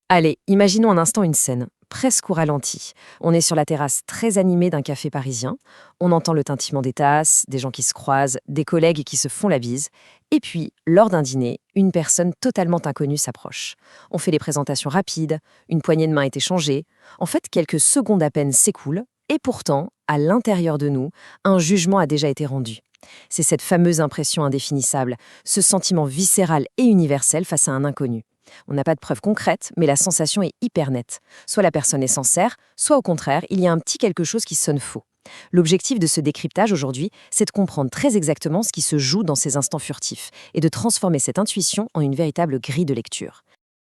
Allez, imaginons un instant une scène, presque au ralenti. On est sur la terrasse très animée d'un café parisien. On entend le tintement des tasses, des gens qui se croisent, des collègues qui se font la bise. Et puis, lors d'un dîner, une personne totalement inconnue s'approche. On fait des présentations rapides, une poignée de main est échangée. En fait, quelques secondes à peine s'écoulent. Et pourtant, à l'intérieur de nous, un jugement a déjà été rendu. C'est cette fameuse impression indéfinissable, ce sentiment viscéral et universel face à un inconnu. On n'a pas de preuves concrètes, mais la sensation est hyper nette. Soit la personne est sincère, soit au contraire, il y a un petit quelque chose qui sonne faux. L'objectif de ce décryptage aujourd'hui, c'est de comprendre très exactement ce qui se joue dans ces instants furtifs et de transformer cette intuition en une véritable grille de lecture.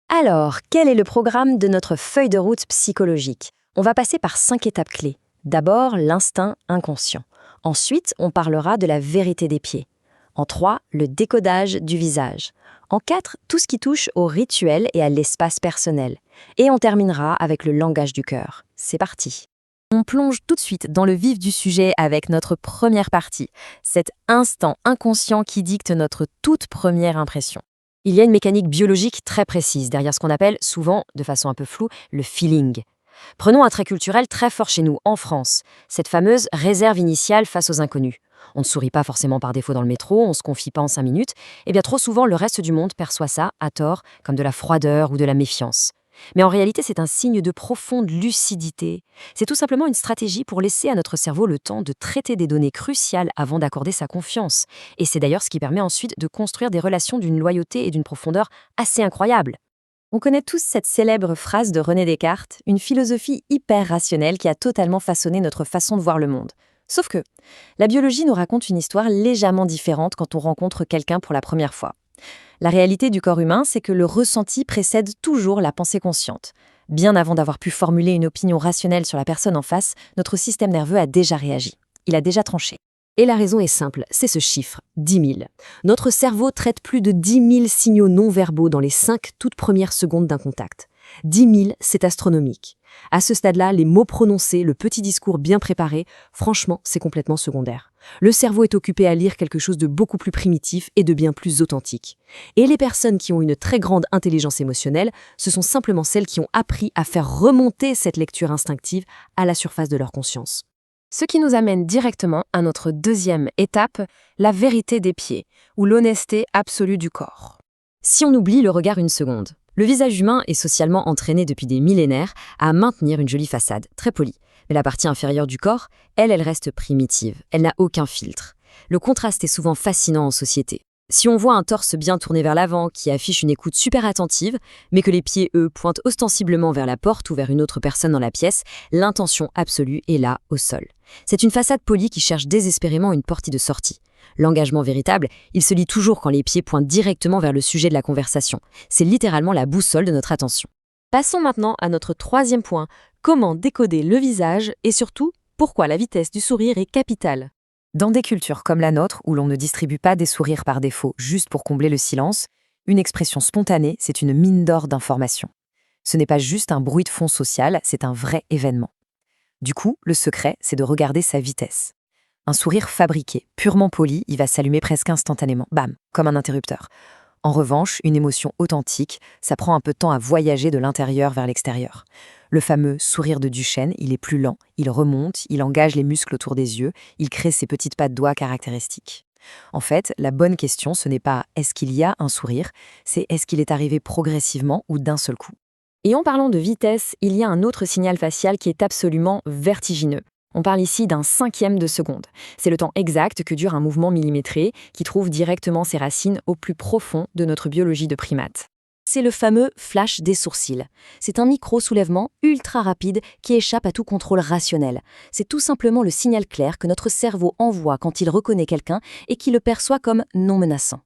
Alors, quel est le programme de notre feuille de route psychologique? On va passer par 5 étapes clés. D'abord, l'instinct inconscient. Ensuite, on parlera de la vérité des pieds. En 3, le décodage du visage. En 4, tout ce qui touche au rituel et à l'espace personnel. Et on terminera avec le langage du cœur. C'est parti. On plonge tout de suite dans le vif du sujet avec notre première partie, cet instant inconscient qui dicte notre toute première impression. Il y a une mécanique biologique très précise derrière ce qu'on appelle souvent, de façon un peu floue, le feeling. Prenons un trait culturel très fort chez nous, en France, cette fameuse réserve initiale face aux inconnus. On ne sourit pas forcément par défaut dans le métro, on ne se confie pas en 5 minutes, et bien trop souvent le reste du monde perçoit ça, à tort, comme de la froideur ou de la méfiance. Mais en réalité, c'est un signe de profonde lucidité. C'est tout simplement une stratégie pour laisser à notre cerveau le temps de traiter des données cruciales avant d'accorder sa confiance. Et c'est d'ailleurs ce qui permet ensuite de construire des relations d'une loyauté et d'une profondeur assez incroyables. On connaît tous cette célèbre phrase de René Descartes, une philosophie hyper rationnelle qui a totalement façonné notre façon de voir le monde. Sauf que la biologie nous raconte une histoire légèrement différente quand on rencontre quelqu'un pour la première fois. La réalité du corps humain, c'est que le ressenti précède toujours la pensée consciente. Bien avant d'avoir pu formuler une opinion rationnelle sur la personne en face, notre système nerveux a déjà réagi. Il a déjà tranché. Et la raison est simple, c'est ce chiffre, 10 000. Notre cerveau traite plus de 10 000 signaux non-verbaux dans les 5 toutes premières secondes d'un contact. 10 000, c'est astronomique. À ce stade-là, les mots prononcés, le petit discours bien préparé, franchement, c'est complètement secondaire. Le cerveau est occupé à lire quelque chose de beaucoup plus primitif et de bien plus authentique. Et les personnes qui ont une très grande intelligence émotionnelle, ce sont simplement celles qui ont appris à faire remonter cette lecture instinctive à la surface de leur conscience. Ce qui nous amène directement à notre deuxième étape, la vérité des pieds, ou l'honnêteté absolue du corps. Si on oublie le regard une seconde, le visage humain est socialement entraîné depuis des millénaires à maintenir une jolie façade, très polie. Mais la partie inférieure du corps, elle reste primitive, elle n'a aucun filtre. Le contraste est souvent fascinant en société. Si on voit un torse bien tourné vers l'avant qui affiche une écoute super attentive, mais que les pieds, eux, pointent ostensiblement vers la porte ou vers une autre personne dans la pièce, l'intention absolue est là, au sol. C'est une façade polie qui cherche désespérément une porte de sortie. L'engagement véritable, il se lit toujours quand les pieds pointent directement vers le sujet de la conversation. C'est littéralement la boussole de notre attention. Passons maintenant à notre troisième point, comment décoder le visage et surtout, pourquoi la vitesse du sourire est capitale. Dans des cultures comme la nôtre, où l'on ne distribue pas des sourires par défaut juste pour combler le silence, une expression spontanée, c'est une mine d'or d'informations. Ce n'est pas juste un bruit de fond social, c'est un vrai événement. Du coup, le secret, c'est de regarder sa vitesse. Un sourire fabriqué, purement poli, il va s'allumer presque instantanément, bam, comme un interrupteur. En revanche, une émotion authentique, ça prend un peu de temps à voyager de l'intérieur vers l'extérieur. Le fameux sourire de Duchenne, il est plus lent, il remonte, il engage les muscles autour des yeux, il crée ses petites pattes doigts caractéristiques. En fait, la bonne question, ce n'est pas « est-ce qu'il y a un sourire ?», c'est « est-ce qu'il est arrivé progressivement ou d'un seul coup ?» Et en parlant de vitesse, il y a un autre signal facial qui est absolument vertigineux. On parle ici d'un 1/5 de seconde. C'est le temps exact que dure un mouvement millimétré qui trouve directement ses racines au plus profond de notre biologie de primate. C'est le fameux flash des sourcils. C'est un micro-soulèvement ultra rapide qui échappe à tout contrôle rationnel. C'est tout simplement le signal clair que notre cerveau envoie quand il reconnaît quelqu'un et qui le perçoit comme non menaçant.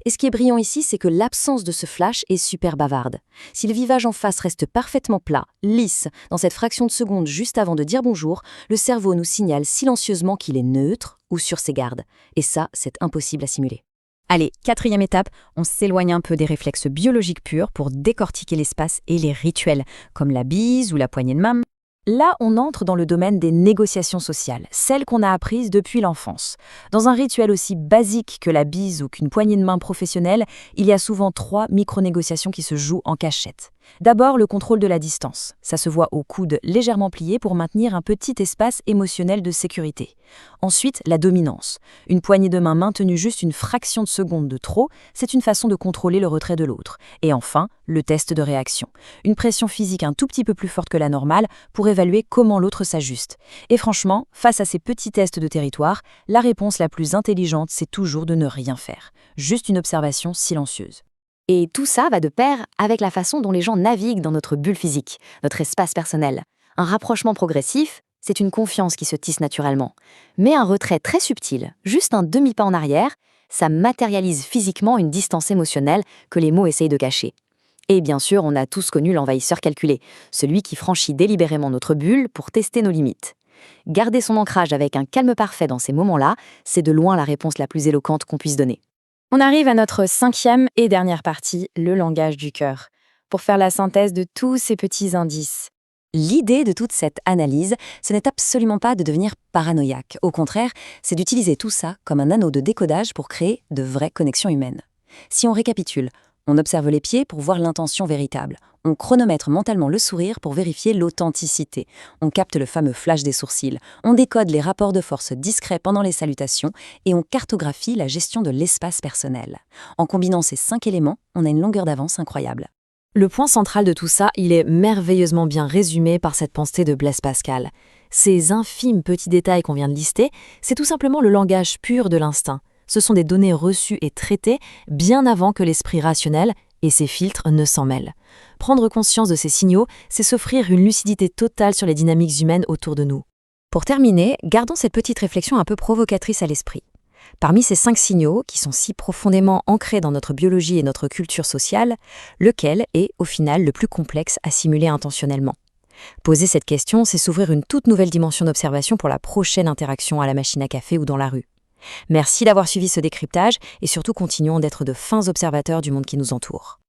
Et ce qui est brillant ici, c'est que l'absence de ce flash est super bavarde. Si le visage en face reste parfaitement plat, lisse, dans cette fraction de seconde juste avant de dire bonjour, le cerveau nous signale silencieusement qu'il est neutre ou sur ses gardes. Et ça, c'est impossible à simuler. Allez, 4e étape, on s'éloigne un peu des réflexes biologiques purs pour décortiquer l'espace et les rituels, comme la bise ou la poignée de main. Là, on entre dans le domaine des négociations sociales, celles qu'on a apprises depuis l'enfance. Dans un rituel aussi basique que la bise ou qu'une poignée de main professionnelle, il y a souvent 3 micro-négociations qui se jouent en cachette. D'abord, le contrôle de la distance. Ça se voit au coude légèrement plié pour maintenir un petit espace émotionnel de sécurité. Ensuite, la dominance. Une poignée de main maintenue juste une fraction de seconde de trop, c'est une façon de contrôler le retrait de l'autre. Et enfin, le test de réaction. Une pression physique un tout petit peu plus forte que la normale pour évaluer comment l'autre s'ajuste. Et franchement, face à ces petits tests de territoire, la réponse la plus intelligente, c'est toujours de ne rien faire. Juste une observation silencieuse. Et tout ça va de pair avec la façon dont les gens naviguent dans notre bulle physique, notre espace personnel. Un rapprochement progressif, c'est une confiance qui se tisse naturellement. Mais un retrait très subtil, juste un demi-pas en arrière, ça matérialise physiquement une distance émotionnelle que les mots essayent de cacher. Et bien sûr, on a tous connu l'envahisseur calculé, celui qui franchit délibérément notre bulle pour tester nos limites. Garder son ancrage avec un calme parfait dans ces moments-là, c'est de loin la réponse la plus éloquente qu'on puisse donner. On arrive à notre 5e et dernière partie, le langage du cœur, pour faire la synthèse de tous ces petits indices. L'idée de toute cette analyse, ce n'est absolument pas de devenir paranoïaque. Au contraire, c'est d'utiliser tout ça comme un anneau de décodage pour créer de vraies connexions humaines. Si on récapitule, on observe les pieds pour voir l'intention véritable. On chronomètre mentalement le sourire pour vérifier l'authenticité. On capte le fameux flash des sourcils. On décode les rapports de force discrets pendant les salutations et on cartographie la gestion de l'espace personnel. En combinant ces 5 éléments, on a une longueur d'avance incroyable. Le point central de tout ça, il est merveilleusement bien résumé par cette pensée de Blaise Pascal. Ces infimes petits détails qu'on vient de lister, c'est tout simplement le langage pur de l'instinct. Ce sont des données reçues et traitées bien avant que l'esprit rationnel et ses filtres ne s'en mêlent. Prendre conscience de ces signaux, c'est s'offrir une lucidité totale sur les dynamiques humaines autour de nous. Pour terminer, gardons cette petite réflexion un peu provocatrice à l'esprit. Parmi ces 5 signaux, qui sont si profondément ancrés dans notre biologie et notre culture sociale, lequel est, au final, le plus complexe à simuler intentionnellement ? Poser cette question, c'est s'ouvrir une toute nouvelle dimension d'observation pour la prochaine interaction à la machine à café ou dans la rue. Merci d'avoir suivi ce décryptage et surtout continuons d'être de fins observateurs du monde qui nous entoure.